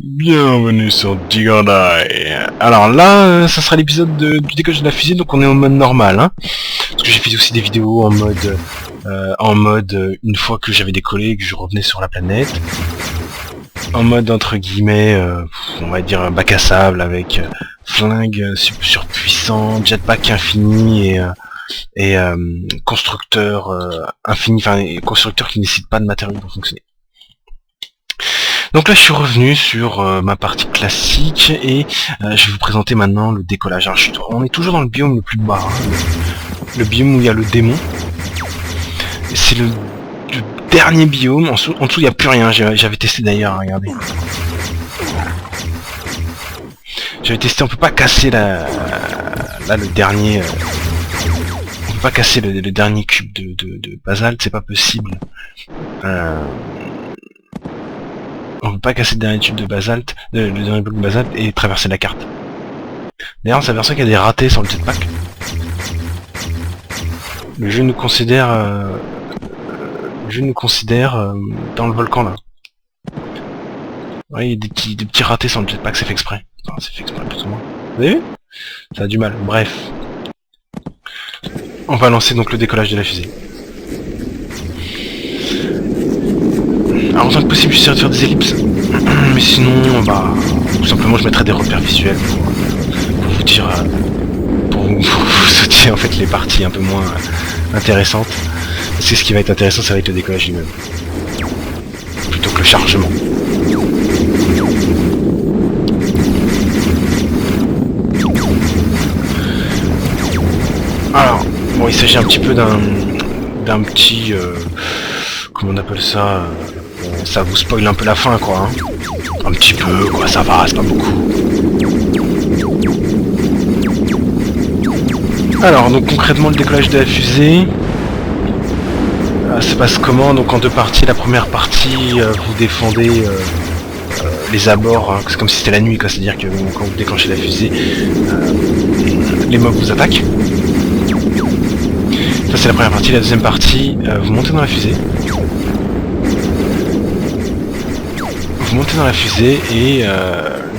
Bienvenue sur Digandai. Alors là, ça sera l'épisode du décollage de la fusée, donc on est en mode normal, hein. Parce que j'ai fait aussi des vidéos en mode une fois que j'avais décollé et que je revenais sur la planète. En mode entre guillemets, on va dire bac à sable avec flingue surpuissant, jetpack infini et constructeur infini, enfin constructeur qui ne nécessite pas de matériaux pour fonctionner. Donc là je suis revenu sur ma partie classique et je vais vous présenter maintenant le décollage. Alors, on est toujours dans le biome le plus bas, hein, le biome où il y a le démon. C'est le dernier biome, en dessous il n'y a plus rien, j'avais testé d'ailleurs, regardez. J'avais testé, on peut pas casser là le dernier... on peut pas casser le dernier cube de basalte, c'est pas possible. On peut pas casser le dernier tube de basalte, le dernier bloc de basalte et traverser la carte. D'ailleurs on s'aperçoit qu'il y a des ratés sur le jetpack. Le jeu nous considère dans le volcan là. Ouais, il y a des petits ratés sur le jetpack, c'est fait exprès. Enfin, c'est fait exprès plus ou moins. Vous avez vu? Ça a du mal. Bref. On va lancer donc le décollage de la fusée. Alors autant que possible j'essaierai de faire des ellipses. Mais sinon, bah, tout simplement je mettrai des repères visuels pour vous dire, pour vous sauter en fait les parties un peu moins intéressantes. C'est ce qui va être intéressant, ça va être le décollage lui-même. Plutôt que le chargement. Alors, bon, il s'agit un petit peu d'un petit... comment on appelle ça, ça vous spoil un peu la fin, quoi. Hein. Un petit peu, quoi, ça va, c'est pas beaucoup. Alors, donc concrètement, le décollage de la fusée... ça passe comment? Donc en deux parties. La première partie, vous défendez les abords, hein. C'est comme si c'était la nuit, quoi. C'est-à-dire que quand vous déclenchez la fusée, les mobs vous attaquent. Ça c'est la première partie. La deuxième partie, vous montez dans la fusée. Vous montez dans la fusée et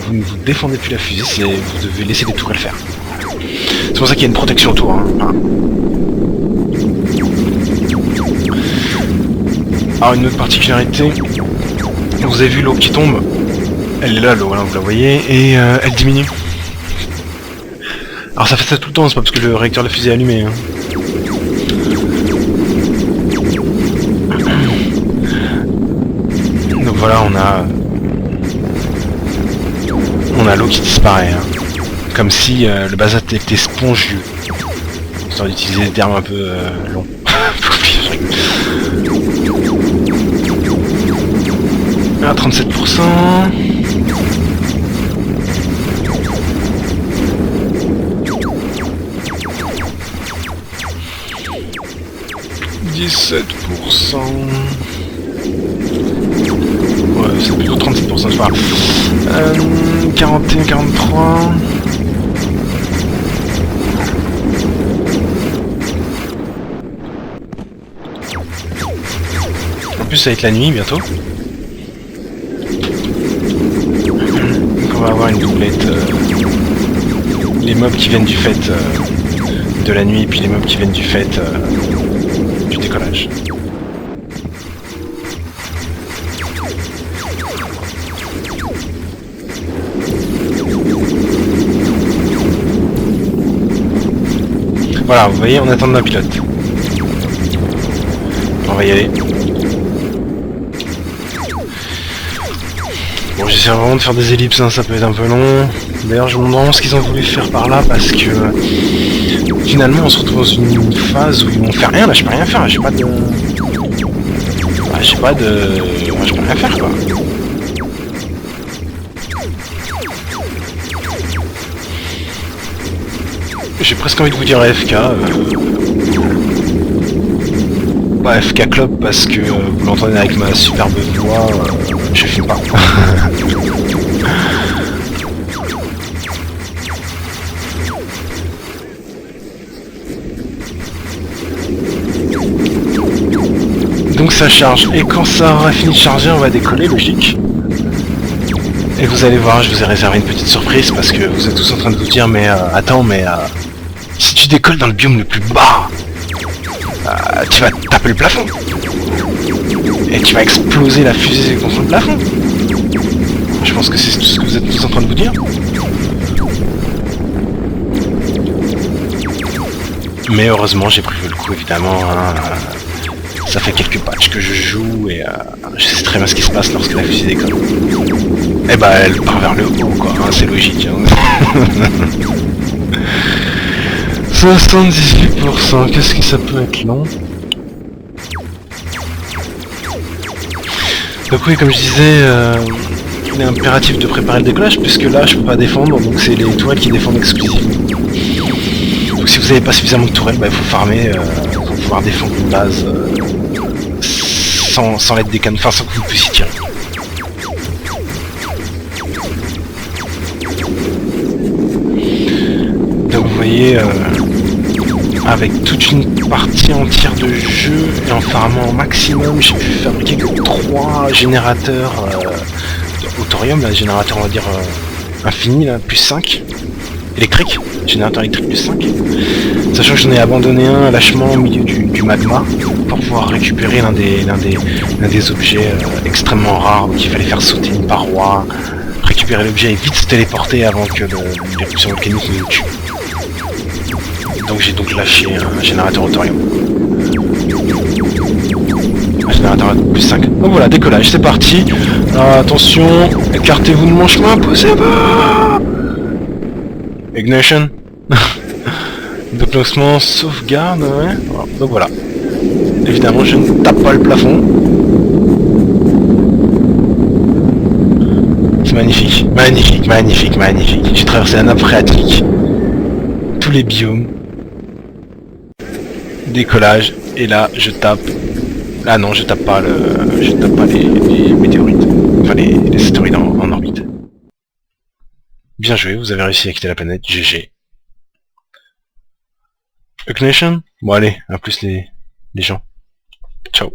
vous ne vous défendez plus la fusée, vous devez laisser les tourelles faire. C'est pour ça qu'il y a une protection autour. Hein. Alors une autre particularité, vous avez vu l'eau qui tombe, elle est là l'eau, hein, vous la voyez, et elle diminue. Alors ça fait ça tout le temps, c'est pas parce que le réacteur de la fusée est allumé. Hein. Donc voilà, on a l'eau qui disparaît, hein. Comme si le basalte était spongieux. Histoire d'utiliser des termes un peu longs. À 37%. %. Ouais, c'est plutôt 37%, je crois. 41, 43. En plus, ça va être la nuit bientôt. Donc on va avoir une doublette. Les mobs qui viennent du fait de la nuit, et puis les mobs qui viennent du fait du décollage. Voilà, vous voyez, on attend d'un pilote. On va y aller. Bon, j'essaie vraiment de faire des ellipses, hein, ça peut être un peu long. D'ailleurs, je me demande ce qu'ils ont voulu faire par là, parce que finalement, on se retrouve dans une phase où ils vont faire rien. Là, je peux rien faire, là, j'ai pas de... je peux rien faire, quoi. J'ai presque envie de vous dire AFK. Bah, FK Club parce que vous l'entendez avec ma superbe voix, je filme pas. Donc ça charge, et quand ça aura fini de charger, on va décoller, logique. Et vous allez voir, je vous ai réservé une petite surprise parce que vous êtes tous en train de vous dire mais attends mais si tu décolles dans le biome le plus bas, tu vas taper le plafond et tu vas exploser la fusée contre le plafond. Je pense que c'est tout ce que vous êtes tous en train de vous dire. Mais heureusement j'ai prévu le coup évidemment, hein. Ça fait quelques patchs que je joue et je sais très bien ce qui se passe lorsque la fusée décolle. Et bah elle part vers le haut quoi, hein, c'est logique. Hein. 78%, qu'est-ce que ça peut être long? Donc oui, comme je disais, il est impératif de préparer le décollage puisque là je peux pas défendre, donc c'est les tourelles qui défendent exclusivement. Donc si vous n'avez pas suffisamment de tourelles, bah, il faut farmer pour pouvoir défendre une base sans l'aide des canons, enfin sans que vous puissiez tirer. Donc vous voyez, avec toute une partie entière de jeu et en farmant au maximum, j'ai pu fabriquer que 3 générateurs au thorium, là, générateur on va dire infini, là, plus 5. Électrique, générateur électrique plus 5. Sachant que j'en ai abandonné un lâchement au milieu du magma pour pouvoir récupérer l'un des objets extrêmement rares, donc il fallait faire sauter une paroi, récupérer l'objet et vite se téléporter avant que l'éruption volcanique ne nous tue. Donc j'ai donc lâché un générateur au thorium. Un générateur plus 5. Donc voilà, décollage, c'est parti. Attention, écartez-vous de mon chemin, poussez-vous. Ignition. Donc lancement, sauvegarde, ouais. Voilà. Donc voilà. Évidemment, je ne tape pas le plafond. C'est magnifique, magnifique, magnifique, magnifique. J'ai traversé la nappe phréatique, tous les biomes. Décollage, et là, je tape. Ah non, je tape pas les météorites. Enfin, les astéroïdes en orbite. Bien joué, vous avez réussi à quitter la planète, GG. Ignition? Bon allez, à plus les gens. Ciao.